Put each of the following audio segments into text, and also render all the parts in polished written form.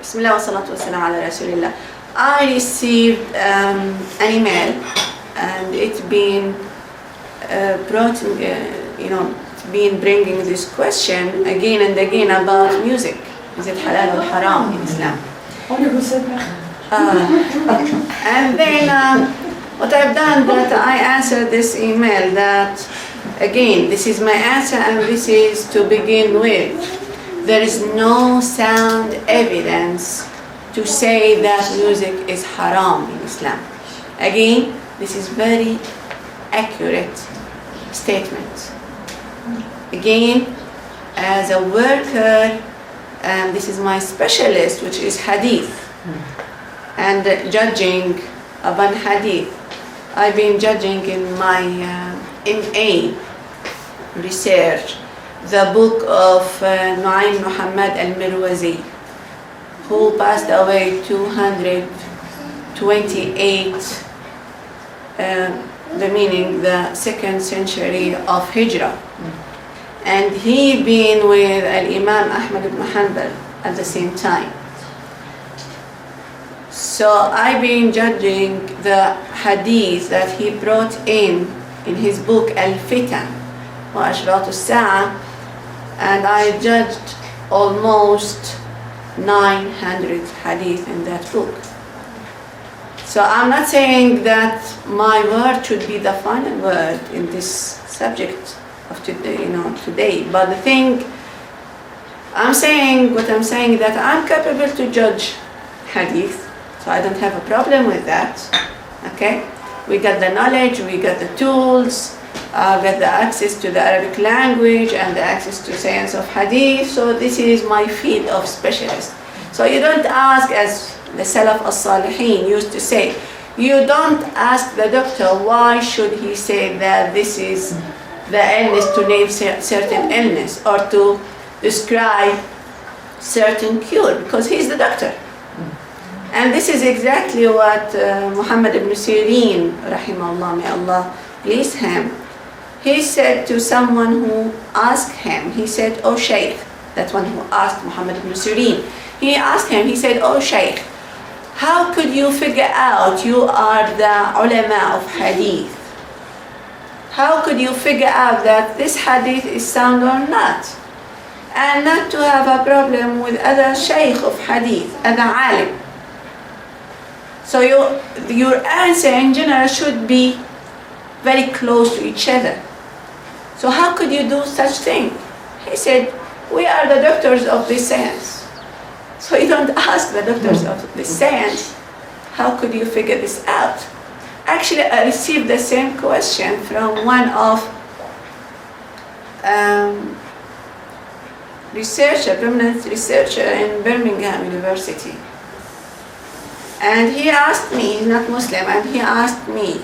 Bismillah wa salatu wa salam ala Rasulillah. I received an email, and it's been brought, it's been bringing this question again and again about music. Is it halal or haram in Islam? And then what I've done, that I answered this email that, again, this is my answer, and this is to begin with. There is no sound evidence to say that music is haram in Islam. Again, this is very accurate statement. Again, as a worker, this is my specialist, which is hadith, and judging upon hadith. I've been judging in my MA research the book of Nu'aym Muhammad al-Mirwazi, who passed away 228, the meaning the 2nd century of Hijrah. And he been with Al-Imam Ahmad ibn Hanbal at the same time. So I've been judging the hadith that he brought in his book Al-Fitan wa Ashrat al-Sa'a, and I judged almost 900 hadith in that book. So I'm not saying that my word should be the final word in this subject of today, but the thing I'm saying, that I'm capable to judge hadith, so I don't have a problem with that. Okay, we got the knowledge, we got the tools, got the access to the Arabic language and the access to science of hadith. So this is my field of specialist. So you don't ask, as the Salaf as-Salihin used to say, you don't ask the doctor why should he say that this is the illness, to name certain illness or to describe certain cure, because he's the doctor. And this is exactly what Muhammad ibn Sirin, rahimahullah, may Allah please him, he said to someone who asked him, he said, "Oh Shaykh," that one who asked Muhammad ibn Sirin, he asked him, he said, "Oh Shaykh, how could you figure out, you are the ulama of hadith, how could you figure out that this hadith is sound or not? And not to have a problem with other shaykh of hadith, other alim. So your answer in general should be very close to each other. So how could you do such thing?" He said, "We are the doctors of this science. So you don't ask the doctors of this science, how could you figure this out?" Actually, I received the same question from one of prominent researcher in Birmingham University. And he asked me, he's not Muslim, and he asked me,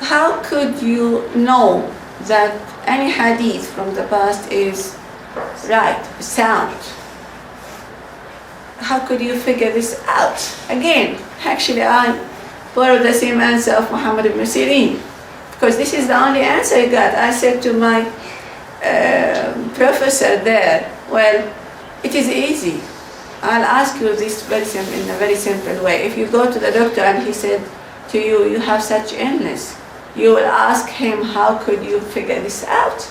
how could you know that any hadith from the past is right, sound? How could you figure this out? Again, actually I borrowed the same answer of Muhammad ibn Sirin, because this is the only answer I got. I said to my professor there, well, it is easy. I'll ask you this in a very simple way. If you go to the doctor and he said to you, you have such illness, you will ask him, how could you figure this out?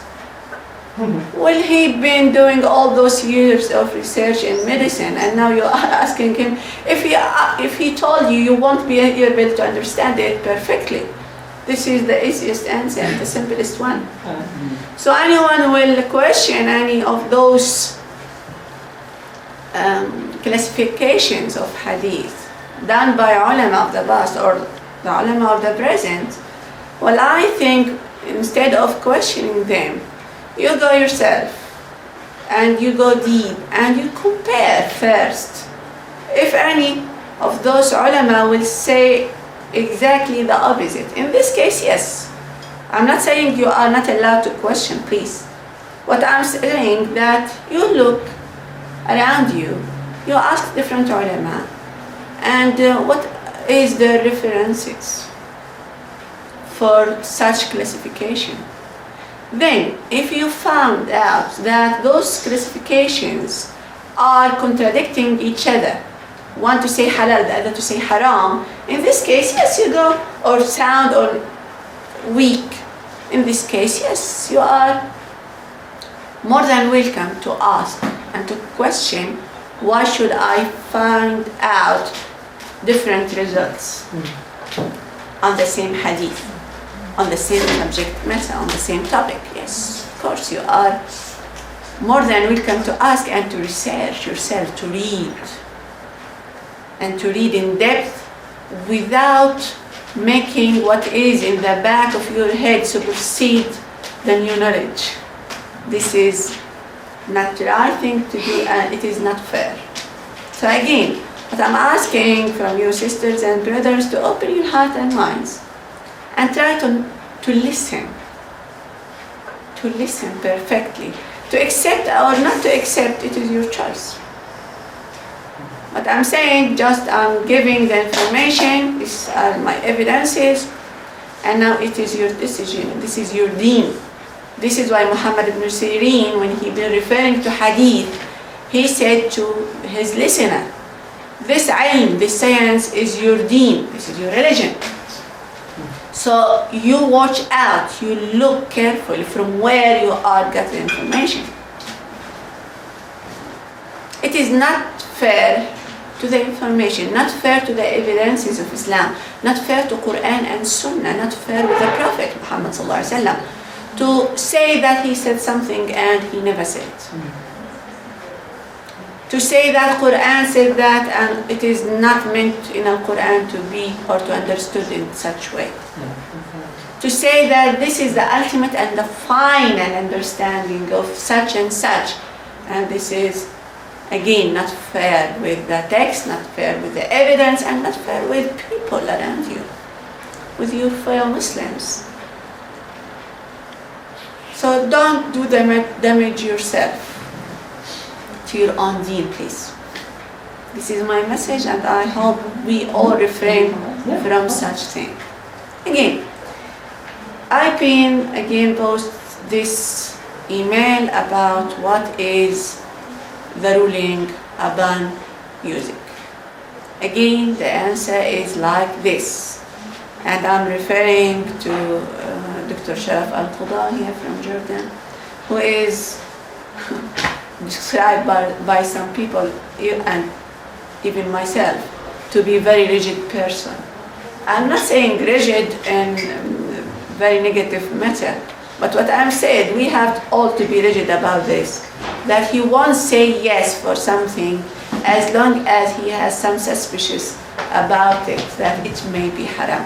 Well, he been doing all those years of research in medicine, and now you are asking him, if he told you, you won't be able to understand it perfectly. This is the easiest answer, the simplest one. So anyone will question any of those classifications of hadith done by ulama of the past or the ulama of the present, well, I think instead of questioning them, you go yourself and you go deep and you compare first. If any of those ulama will say exactly the opposite. In this case, yes. I'm not saying you are not allowed to question, please. What I'm saying that you look around you, you ask different ulama, and what is the references for such classification. Then, if you found out that those classifications are contradicting each other. One to say halal, the other to say haram. In this case, yes, you go, or sound or weak. In this case, yes, you are more than welcome to ask and to question, why should I find out different results on the same hadith, on the same subject matter, on the same topic? Yes, of course, you are more than welcome to ask and to research yourself, to read, and to read in depth without making what is in the back of your head supersede the new knowledge. This is not the right thing to do, and it is not fair. So again, what I'm asking from you sisters and brothers, to open your heart and minds and try to listen perfectly. To accept or not to accept, it is your choice. What I'm saying, just I'm giving the information, these are my evidences, and now it is your decision, this is your deen. This is why Muhammad ibn Sirin, when he been referring to hadith, he said to his listener, this ilm, this science is your deen, this is your religion. So you watch out, you look carefully from where you are getting information. It is not fair to the information, not fair to the evidences of Islam, not fair to Quran and Sunnah, not fair with the Prophet Muhammad sallallahu alaihi wasallam, to say that he said something and he never said. To say that Quran said that and it is not meant in the Quran to be or to understood in such way. To say that this is the ultimate and the final understanding of such and such, and this is again not fair with the text, not fair with the evidence, and not fair with people around you, with your fellow Muslims. So don't do damage yourself to your own deen, please. This is my message, and I hope we all refrain from such thing. Again, I post this email about what is the ruling upon music. Again, the answer is like this, and I'm referring to Dr. Sharaf Al-Quda here from Jordan, who is described by some people and even myself to be a very rigid person. I'm not saying rigid in very negative matter, but what I'm saying, we have all to be rigid about this, that he won't say yes for something as long as he has some suspicious about it, that it may be haram.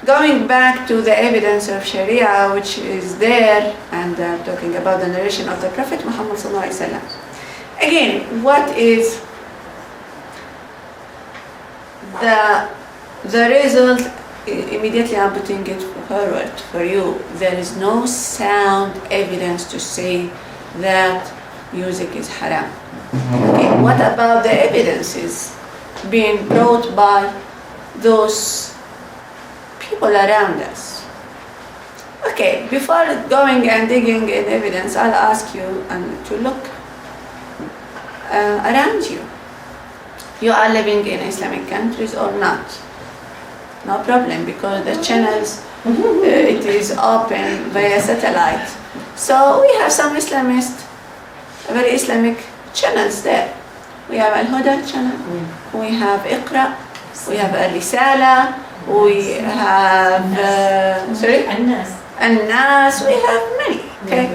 Going back to the evidence of Sharia, which is there, and talking about the narration of the Prophet Muhammad sallallahu alaihi wasallam. Again, what is the result? Immediately I'm putting it forward for you. There is no sound evidence to say that music is haram. Okay, what about the evidences being brought by those people around us? Okay, before going and digging in evidence, I'll ask you to look around you. You are living in Islamic countries or not? No problem, because the channels, it is open via satellite. So we have some very Islamic channels there. We have Al-Huda channel, we have Iqra, we have Al-Risala, we have An-Nas, we have many. Okay,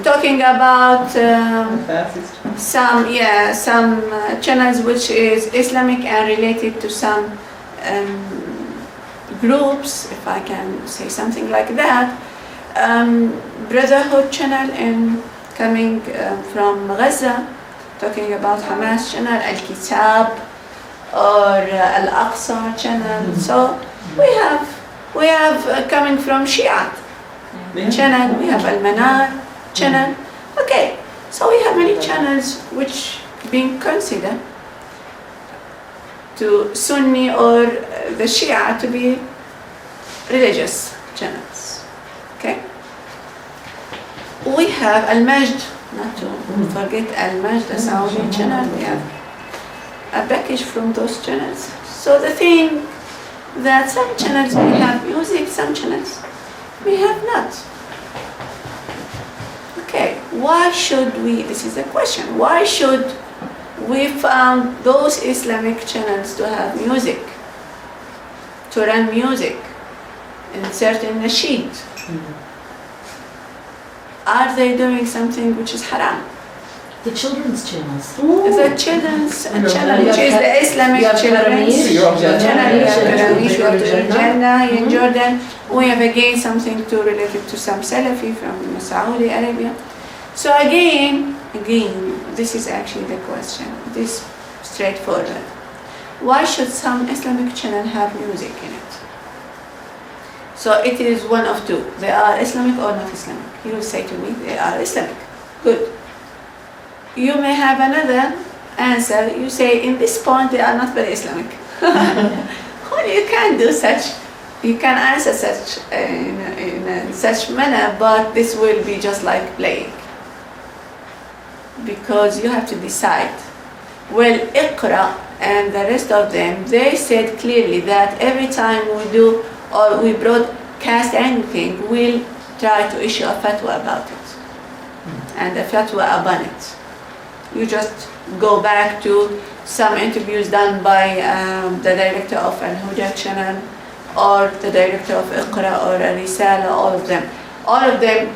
talking about some channels which is Islamic and related to some groups, if I can say something like that. Brotherhood channel coming from Gaza, talking about Hamas channel, Al-Kitab or Al-Aqsa channel. So we have coming from Shia channel, we have Al-Manar channel. Okay, so we have many channels which being considered to Sunni or the Shia to be religious channels. Okay, we have Al-Majd not to forget Al-Majd, the Saudi channel. We have a package from those channels. So the thing that some channels may have music, some channels may have not. Okay, why should we, this is the question, why should we found those Islamic channels to have music, to run music in certain nasheed? Are they doing something which is haram? The children's channels. The children's channel, which is the Islamic children's channel. We have Karamish, we have Jannah in Jordan. We have again something to related to some Salafi from Saudi Arabia. So again, this is actually the question. This straightforward. Why should some Islamic channel have music in it? So it is one of two. They are Islamic or not Islamic. You will say to me, they are Islamic. Good. You may have another answer. You say, in this point, they are not very Islamic. Well, you can't do such. You can answer such in such manner, but this will be just like playing. Because you have to decide. Well, Iqra and the rest of them, they said clearly that every time we do or we broadcast anything, we'll try to issue a fatwa about it. And a fatwa upon it. You just go back to some interviews done by the director of Al Huda channel or the director of Iqra or Risala, all of them. All of them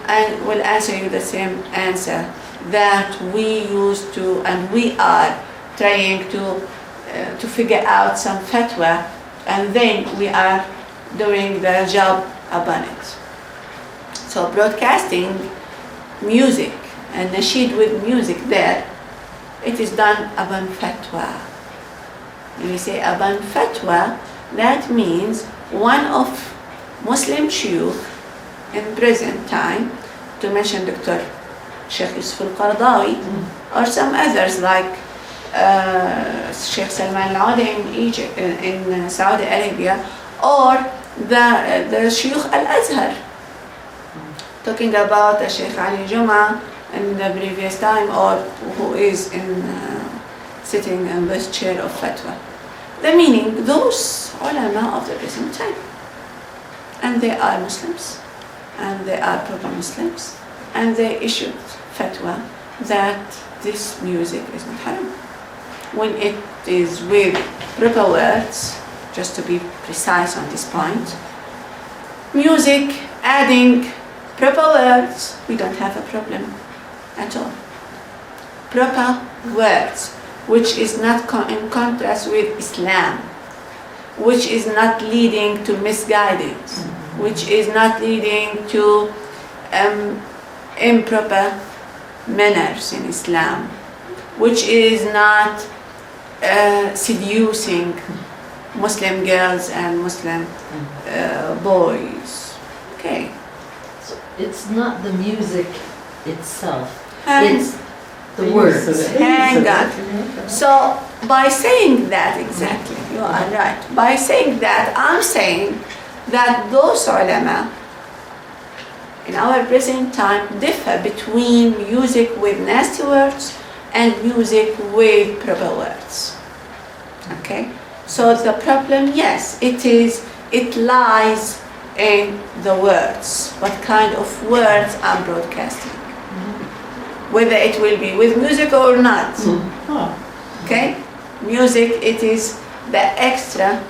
will answer you the same answer, that we used to and we are trying to figure out some fatwa, and then we are doing the job upon it. So broadcasting music and nasheed with music there, it is done upon fatwa. When we say upon fatwa, that means one of Muslim shuyukh in present time, to mention Dr. Sheikh Yusuf al-Qaradawi, or some others like Sheikh Salman al-Auda in Egypt, in Saudi Arabia, or the Shuyukh al-Azhar, talking about Sheikh Ali Juma in the previous time, or who is sitting in this chair of fatwa. The meaning, those ulama of the present time, and they are Muslims, and they are proper Muslims, and they issued fatwa that this music is not haram. When it is with proper words, just to be precise on this point, music adding proper words, we don't have a problem at all. Proper words, which is not in contrast with Islam, which is not leading to misguidance, which is not leading to improper manners in Islam, which is not seducing Muslim girls and Muslim boys. Okay. So it's not the music itself, And it's the words. hang on. So by saying that, exactly, you are right. By saying that, I'm saying that those ulama in our present time differ between music with nasty words and music with proper words. Okay? So the problem, yes, it lies in the words. What kind of words I'm broadcasting. Whether it will be with music or not. Okay? Music, it is the extra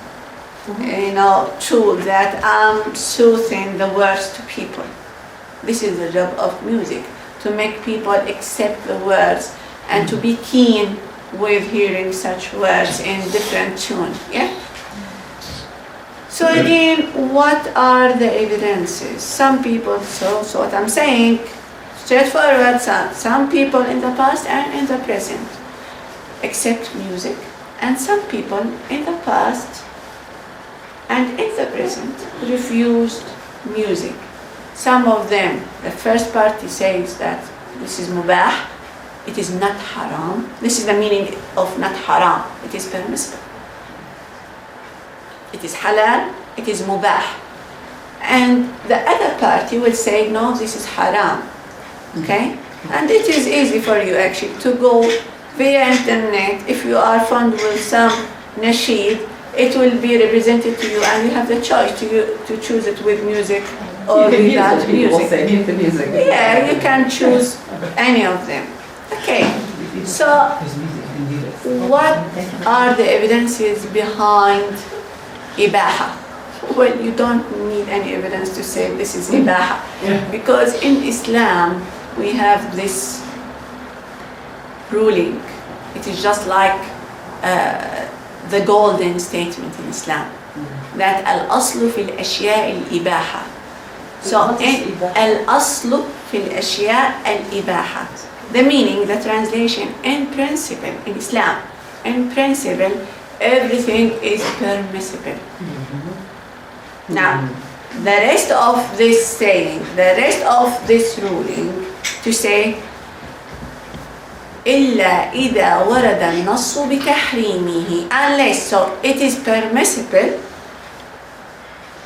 tool that I'm soothing the words to people. This is the job of music, to make people accept the words and to be keen with hearing such words in different tune. Yeah? So again, what are the evidences? Some people, so what I'm saying, straightforward, some people in the past and in the present accept music, and some people in the past and in the present refused music. Some of them, the first party says that this is mubah, it is not haram. This is the meaning of not haram, it is permissible. It is halal, it is mubah. And the other party will say, no, this is haram. Okay? And it is easy for you actually to go via internet. If you are fond with some nasheed, it will be represented to you, and you have the choice to choose it with music or without music. Mute the music. Yeah, you can choose any of them. Okay, so what are the evidences behind ibaha? Well, you don't need any evidence to say this is ibaha, because in Islam we have this ruling. It is just like the golden statement in Islam, that al-aslu fil ashya al-ibaha. So al-aslu fil ashya al-ibaha. The meaning, the translation, in principle in Islam, in principle, everything is permissible. Now, the rest of this saying, the rest of this ruling, to say إلا إذا ورد النص بتحريمه, unless, so it is permissible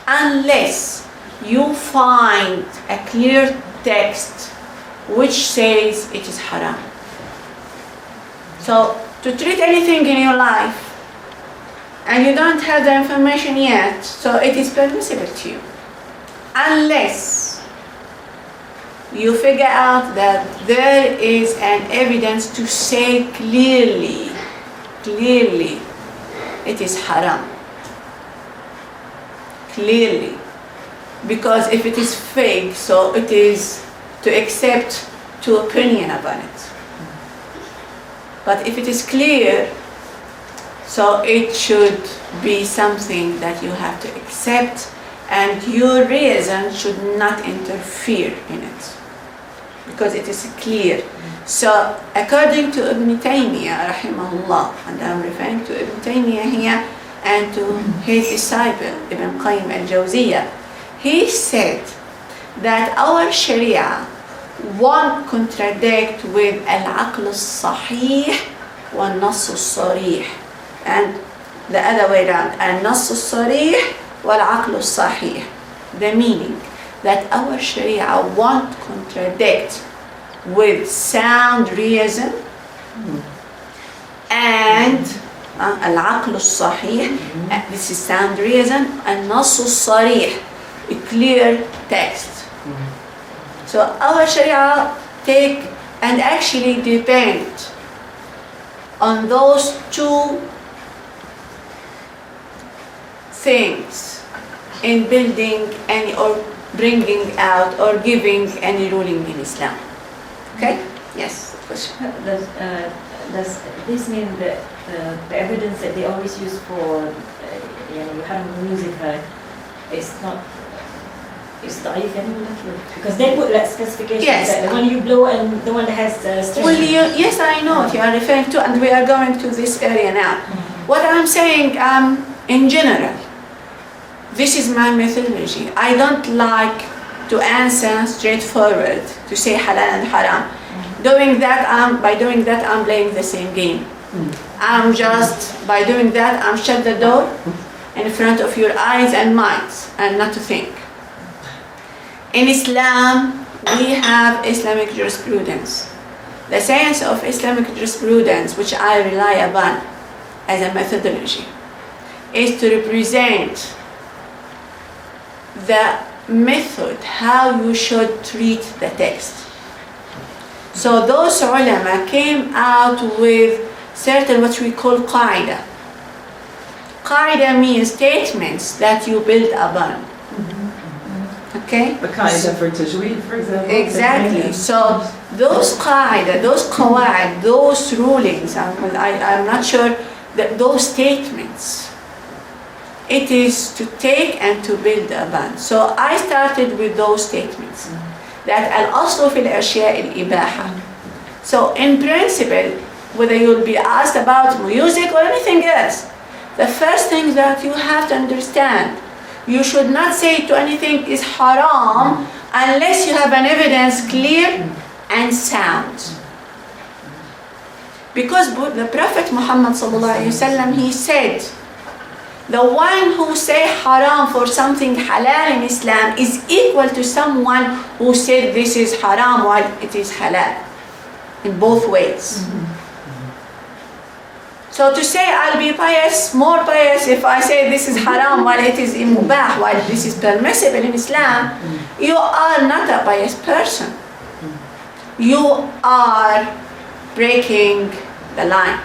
unless you find a clear text which says it is haram. So to treat anything in your life and you don't have the information yet, so it is permissible to you, unless you figure out that there is an evidence to say clearly it is haram. Clearly. Because if it is fake, so it is to accept two opinion about it. But if it is clear, so it should be something that you have to accept, and your reason should not interfere in it, because it is clear. So according to Ibn Taymiyyah rahimahullah, and I'm referring to Ibn Taymiyyah here and to his disciple Ibn Qayyim al-Jawziyah, he said that our Sharia won't contradict with al-aql al-sahih wa al-nass al-sarih, and the other way around, al-nass al-sarih wa al-aql al-sahih. The meaning that our Sharia won't contradict with sound reason and al-aql al-sahih, this is sound reason, and nass al-sarih, a clear text. So our Sharia take and actually depend on those two things in building any or bringing out or giving any ruling in Islam. Okay? Yes, question. Does this mean that the evidence that they always use for haram music is not da'if anymore? Because they put like specifications, Yes. that the one you blow and the one that has strings. Well, yes, I know what you are referring to, and we are going to this area now. What I'm saying, in general, this is my methodology. I don't like to answer straightforward, to say halal and haram. By doing that, I'm playing the same game. By doing that, I'm shut the door in front of your eyes and minds, and not to think. In Islam, we have Islamic jurisprudence. The science of Islamic jurisprudence, which I rely upon as a methodology, is to represent the method how you should treat the text. So those ulama came out with certain what we call qaida. Qaida means statements that you build upon. Okay? The qaida for tajweed, for example. Exactly. So those qaida, those qawaid, those rulings, I'm not sure that those statements, it is to take and to build upon. So I started with those statements. That al-aslu fil ashya al-ibaha. So in principle, whether you'll be asked about music or anything else, the first thing that you have to understand, you should not say to anything is haram unless you have an evidence clear and sound. Because the Prophet Muhammad sallallahu alaihi wasallam, he said The one who say haram for something halal in Islam is equal to someone who said this is haram while it is halal, in both ways. So to say I'll be pious, more pious if I say this is haram while it is mubah, while this is permissible in Islam, you are not a pious person. You are breaking the line,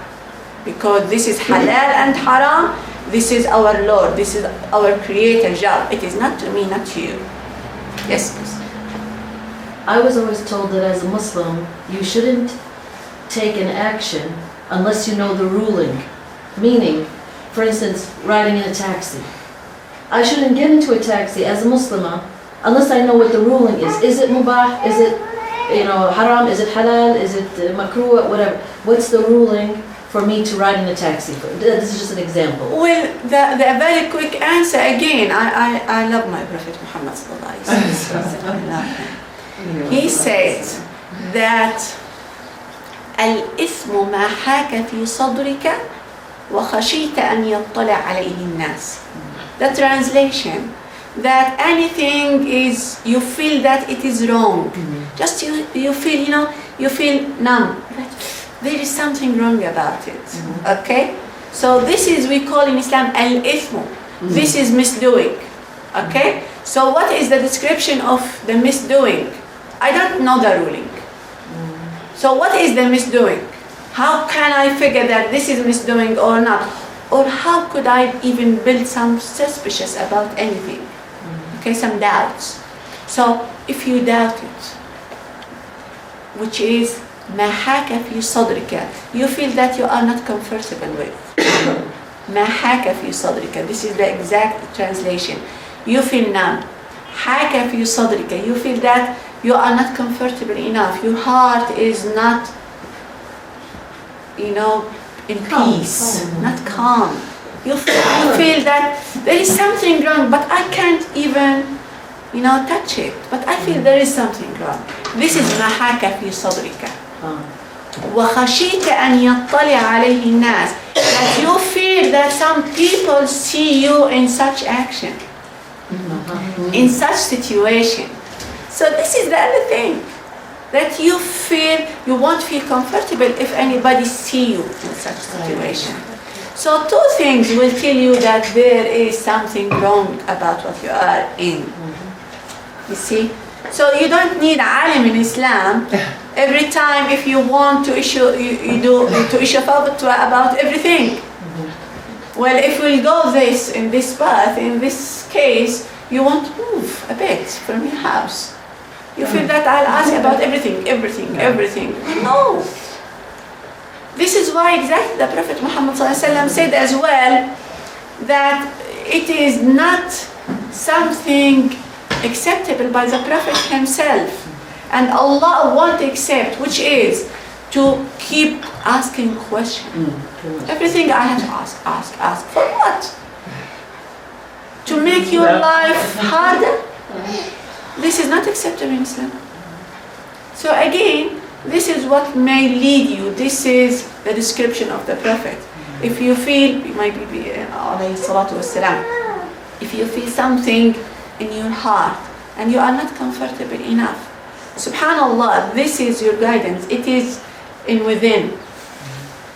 because this is halal and haram. This is our Lord, this is our Creator job. It is not to me, not to you. Yes, please. I was always told that as a Muslim, you shouldn't take an action unless you know the ruling. Meaning, for instance, riding in a taxi. I shouldn't get into a taxi as a Muslimah unless I know what the ruling is. Is it mubah? Is it, haram? Is it halal? Is it makruh? Whatever. What's the ruling for me to ride in a taxi? This is just an example. Well, the very quick answer again, I love my Prophet Muhammad sallallahu alaihi wasallam. I love him. He says that الإثم ما حاك في صدرك وخشيت أن يطلع عليه الناس. The translation, that anything is, you feel that it is wrong. Just you feel, you feel numb. There is something wrong about it. Okay? So this is, we call in Islam al-ithmu. This is misdoing. Okay? So what is the description of the misdoing? I don't know the ruling. So what is the misdoing? How can I figure that this is misdoing or not? Or how could I even build some suspicious about anything? Okay, some doubts. So if you doubt it, which is ما حاك في صدرك, you feel that you are not comfortable with. ما حاك في صدرك, this is the exact translation. You feel numb. حاك في صدرك, you feel that you are not comfortable enough. Your heart is not, in peace, not calm. You feel that there is something wrong, but I can't even, touch it. But I feel there is something wrong. This is ما حاك في صدرك. وخشيت أن يطلع عليه الناس, that you feel that some people see you in such action, in such situation. So this is the other thing, that you feel, you won't feel comfortable if anybody see you in such situation. So two things will tell you that there is something wrong about what you are in. You see? So you don't need alim in Islam. Every time if you want to issue, to issue fatwa about everything. Well, if we'll go in this path, in this case, you want to move a bit from your house. You feel that I'll ask about everything. No. This is why exactly the Prophet Muhammad said as well that it is not something acceptable by the Prophet himself. And Allah won't accept, which is to keep asking questions. Everything I have to ask. For what? To make your life harder? This is not acceptable in Islam. So again, this is what may lead you. This is the description of the Prophet. If you feel, if you feel something in your heart and you are not comfortable enough, subhanallah, this is your guidance. It is in within.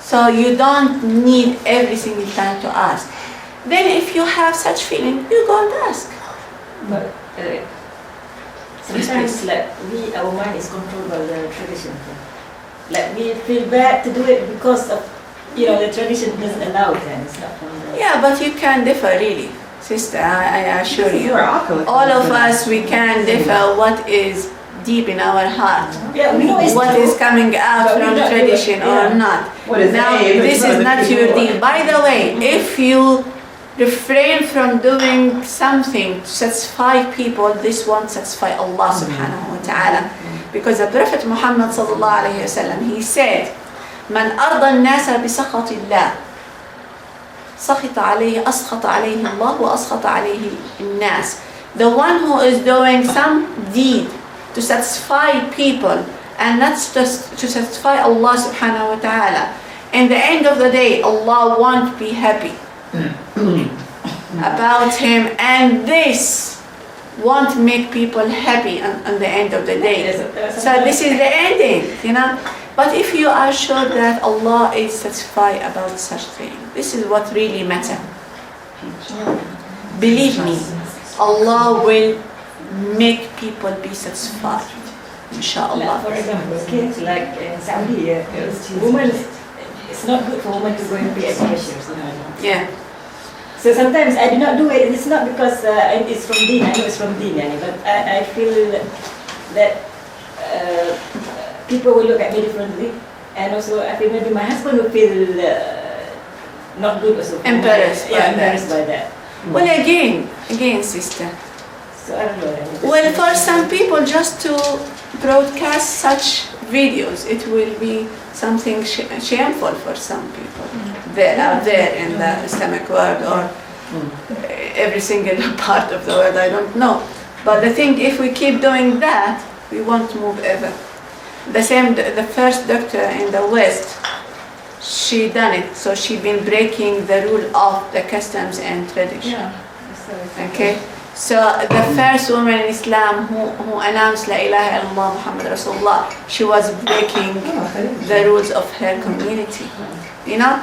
So you don't need every single time to ask. Then if you have such feeling, you go and ask. But sometimes our mind is controlled by the tradition. Like we feel bad to do it because of, the tradition doesn't allow it, and it's not from the... Yeah, but you can differ really. Sister, I assure you. All of us, we can differ what is deep in our heart. Yeah, we know it's what true, is coming out from tradition or not. Now, this is not your deal. By the way, if you refrain from doing something to satisfy people, this won't satisfy Allah subhanahu wa ta'ala. Because the Prophet Muhammad sallallahu alayhi wa sallam, he said, من أرضى الناس بسخط الله سخط عليه أسخط عليه الله وأسخط عليه الناس. The one who is doing some deed to satisfy people and not just to satisfy Allah subhanahu wa ta'ala, in the end of the day, Allah won't be happy. about him, and this won't make people happy on the end of the day. So this is the ending, you know. But if you are sure that Allah is satisfied about such thing, this is what really matters. Believe me, Allah will make people be satisfied, inshallah. For example, kids like in Saudi, women, it's not good for women to go and pay education. Yeah. So sometimes I do not do it. It's not because it's from Deen. I know it's from Deen, but I feel that people will look at me differently, and also I feel maybe my husband will feel not good also. Embarrassed by that. Well, again, sister. So I don't know. Well, for some people, just to broadcast such videos, it will be something shameful for some people. They are there in the Islamic world or every single part of the world, I don't know. But the thing, if we keep doing that, we won't move ever. The same, the first doctor in the West, she done it, so she been breaking the rule of the customs and tradition. Yeah. Okay, so the first woman in Islam who announced La ilaha illallah Muhammad Rasulullah, she was breaking the rules of her community. You know,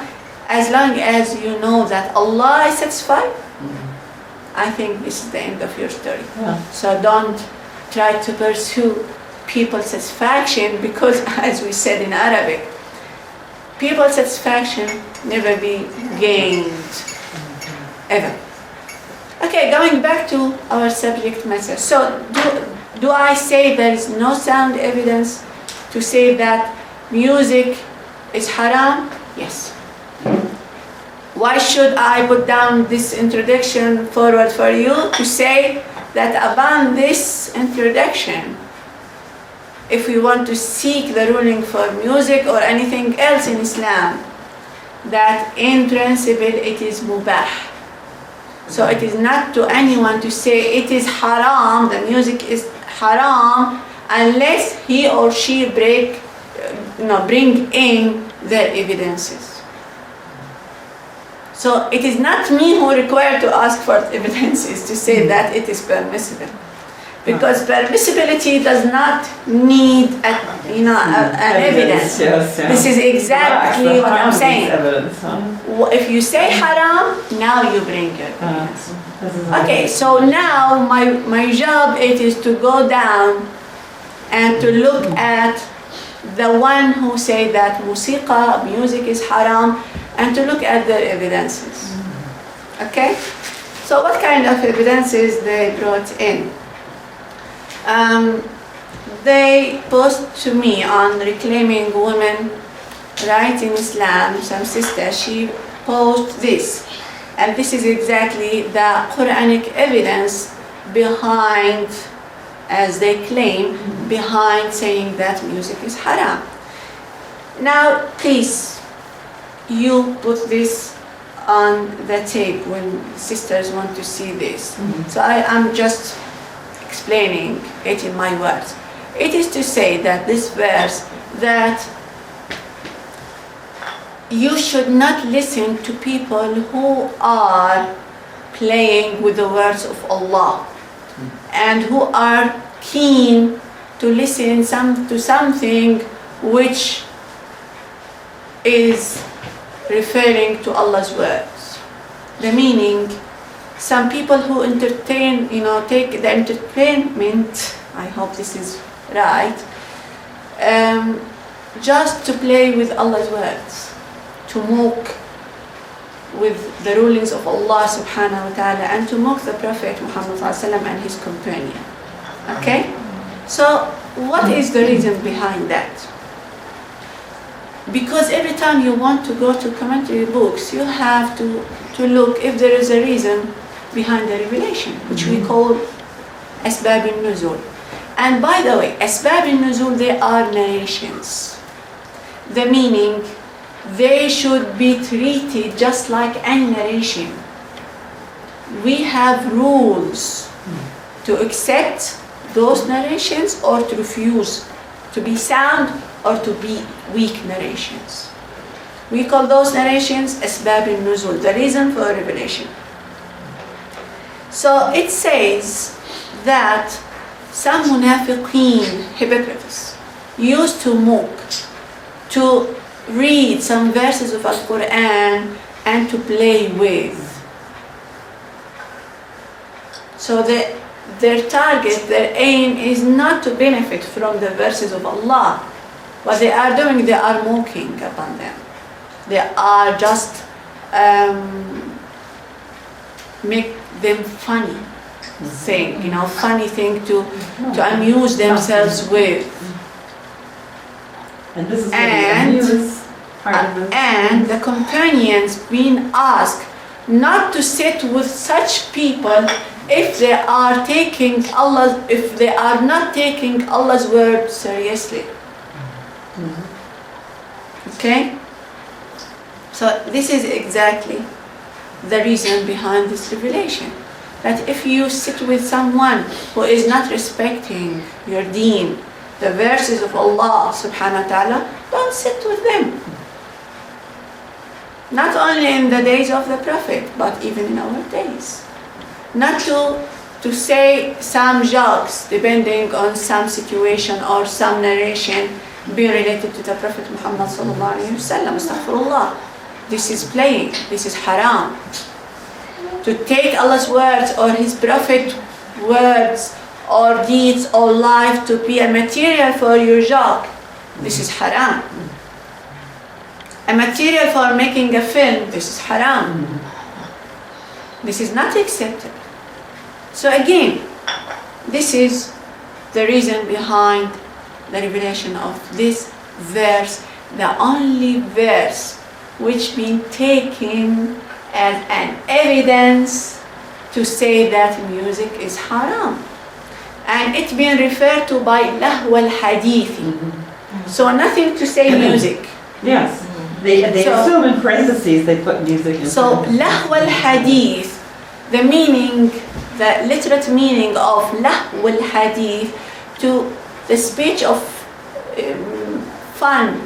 as long as you know that Allah is satisfied, I think this is the end of your story. Yeah. So don't try to pursue people's satisfaction, because as we said in Arabic, people's satisfaction never be gained, ever. Okay, going back to our subject matter. So do I say there is no sound evidence to say that music is haram? Yes. Why should I put down this introduction forward for you to say that upon this introduction, if we want to seek the ruling for music or anything else in Islam, that in principle it is mubah. So it is not to anyone to say it is haram, the music is haram, unless he or she bring in their evidences. So it is not me who required to ask for evidences to say that it is permissible. Because permissibility does not need an evidence. Yes. This is exactly what I'm saying. Evidence, huh? If you say haram, now you bring your evidence. This is Okay, so now my job it is to go down and to look at the one who say that music is haram, and to look at their evidences. Okay? So what kind of evidences they brought in? They post to me on Reclaiming Women Rights in Islam, some sister, she posted this. And this is exactly the Quranic evidence behind, as they claim, behind saying that music is haram. Now, please, you put this on the tape when sisters want to see this. So I am just explaining it in my words. It is to say that this verse, that you should not listen to people who are playing with the words of Allah and who are keen to listen to something which is referring to Allah's words. The meaning, some people who entertain, take the entertainment, I hope this is right, just to play with Allah's words, to mock with the rulings of Allah subhanahu wa ta'ala, and to mock the Prophet Muhammad sallallahu alaihi wasallam and his companion. Okay? So what is the reason behind that? Because every time you want to go to commentary books, you have to look if there is a reason behind the revelation, which we call Asbab al-Nuzul. And by the way, Asbab al-Nuzul, they are narrations. The meaning, they should be treated just like any narration. We have rules to accept those narrations or to refuse, to be sound or to be weak narrations. We call those narrations Asbab al-Nuzul, the reason for revelation. So it says that some munafiqeen, hypocrites, used to mock, to read some verses of Al-Quran and to play with. So their target, their aim is not to benefit from the verses of Allah. What they are doing, they are mocking upon them. They are just make them funny thing, funny thing to amuse themselves with. And this is what the amuse part of it. And the companions being asked not to sit with such people if they are not taking Allah's word seriously. Okay? So this is exactly the reason behind this revelation. That if you sit with someone who is not respecting your deen, the verses of Allah subhanahu wa ta'ala, don't sit with them. Not only in the days of the Prophet, but even in our days. Not to say some jokes depending on some situation or some narration being related to the Prophet Muhammad sallallahu alayhi wa sallam. Astaghfirullah. This is playing. This is haram. To take Allah's words or His Prophet words or deeds or life to be a material for your joke, this is haram. A material for making a film, this is haram. This is not accepted. So again, this is the reason behind the revelation of this verse, the only verse which been taken as an evidence to say that music is haram. And it's been referred to by lahw al-hadith. So nothing to say music. Yes. They assume in parentheses they put music in. So lahw al-hadith, the meaning, the literate meaning of lahw al-hadith, to the speech of fun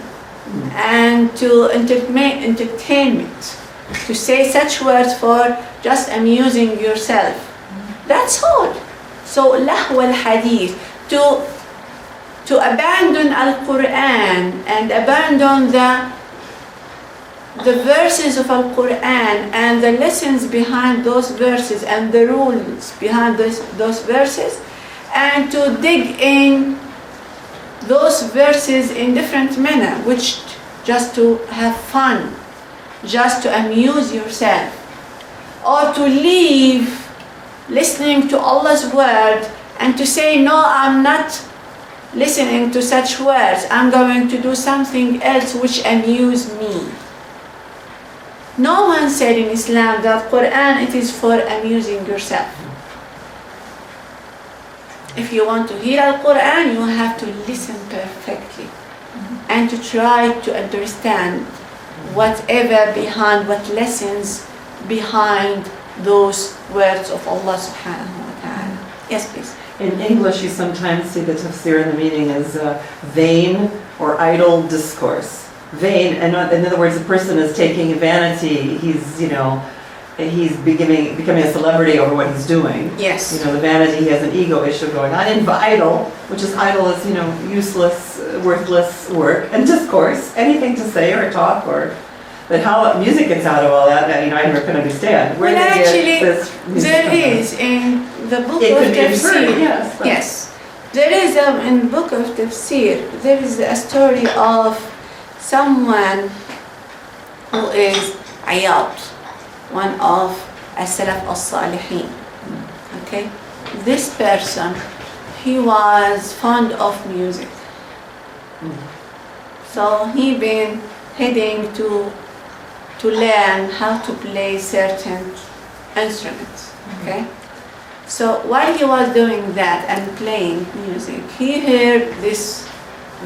and to entertainment, to say such words for just amusing yourself. That's all. So lahw al-hadith, to abandon Al-Quran and abandon the verses of Al-Quran and the lessons behind those verses and the rules behind those verses, and to dig in those verses in different manner, which just to have fun, just to amuse yourself, or to leave listening to Allah's word and to say, no, I'm not listening to such words, I'm going to do something else which amuse me. No one said in Islam that Quran it is for amusing yourself. If you want to hear Al-Quran, you have to listen perfectly and to try to understand whatever behind, what lessons behind those words of Allah subhanahu wa ta'ala. Yes, please. In English, you sometimes see the tafsir in the meaning as vain or idle discourse. Vain, and in other words, the person is taking vanity. He's becoming a celebrity over what he's doing. Yes. The vanity, he has an ego issue going on. And idle, which is idle is, useless, worthless work. And discourse, anything to say or talk or... But how music gets out of all that, I never can understand. Where Well, they actually, get this music there from? is in the book It of could be inferred, Tafsir. yes. but- Yes. There is in the book of Tafsir, there is a story of someone who is Ayat, one of as-Salaf as-Salihin. Okay? This person, he was fond of music. So he been heading to learn how to play certain instruments. Okay? So while he was doing that and playing music, he heard this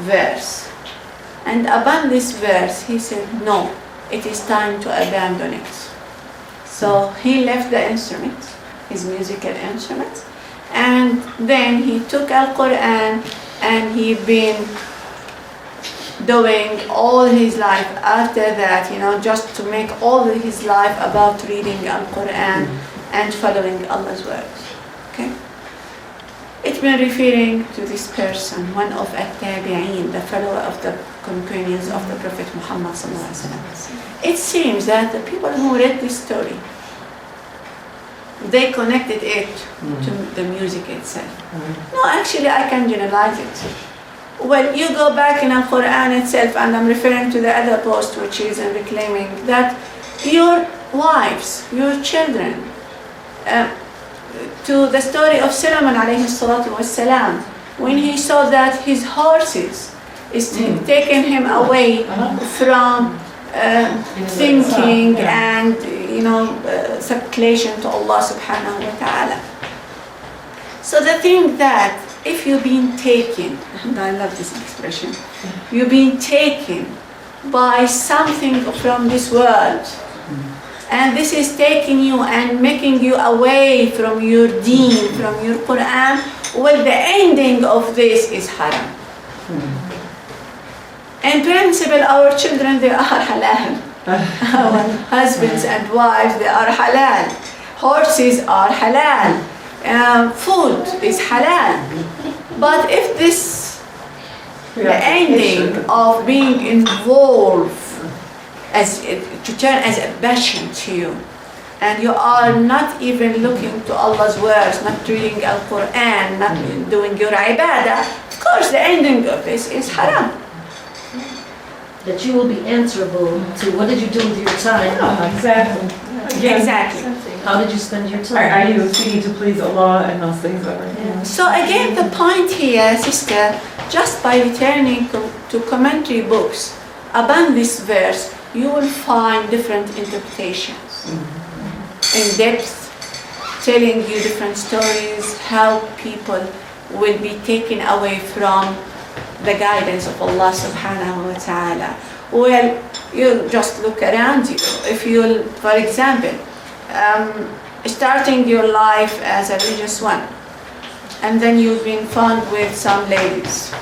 verse. And upon this verse, he said, no, it is time to abandon it. So he left the instrument, his musical instrument, and then he took Al-Quran and he been doing all his life after that, just to make all his life about reading Al-Quran and following Allah's words. Okay? It's been referring to this person, one of at-tabi'een, the follower of the companions of the Prophet Muhammad sallallahu alaihi wasallam. It seems that the people who read this story, they connected it to the music itself. No, actually, I can generalize it. Well, you go back in the Quran itself, and I'm referring to the other post, which is in reclaiming that your wives, your children, to the story of Solomon alayhi salatu wassalam, when he saw that his horses is taking him away from thinking and supplication to Allah subhanahu wa ta'ala. So the thing that if you've been taken, and I love this expression, you've been taken by something from this world, and this is taking you and making you away from your deen, from your Quran, well, the ending of this is haram. In principle, our children, they are halal. Our husbands and wives, they are halal. Horses are halal. Food is halal. But if this, the ending of being involved, to turn as a passion to you, and you are not even looking to Allah's words, not reading Al-Quran, not doing your ibadah, of course the ending of this is haram. That you will be answerable to what did you do with your time? Exactly. Exactly. How did you spend your time? Are you seeking to please Allah and those things? So again, the point here, sister, just by returning to commentary books upon this verse, you will find different interpretations, in depth, telling you different stories, how people will be taken away from the guidance of Allah subhanahu wa ta'ala. Well, you just look around you. If you, for example, starting your life as a religious one, and then you've been found with some ladies,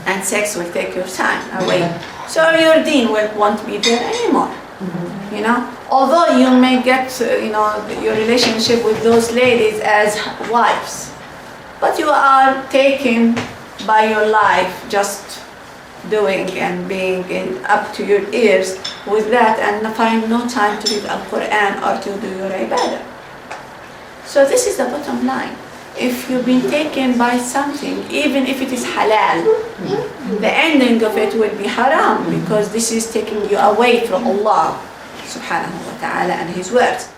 and sex will take your time away. So your deen won't be there anymore. Although you may get, your relationship with those ladies as wives, but you are taken by your life, just doing and being up to your ears with that, and find no time to read Al-Quran or to do your ibadah. So this is the bottom line. If you've been taken by something, even if it is halal, the ending of it will be haram, because this is taking you away from Allah subhanahu wa ta'ala and His words.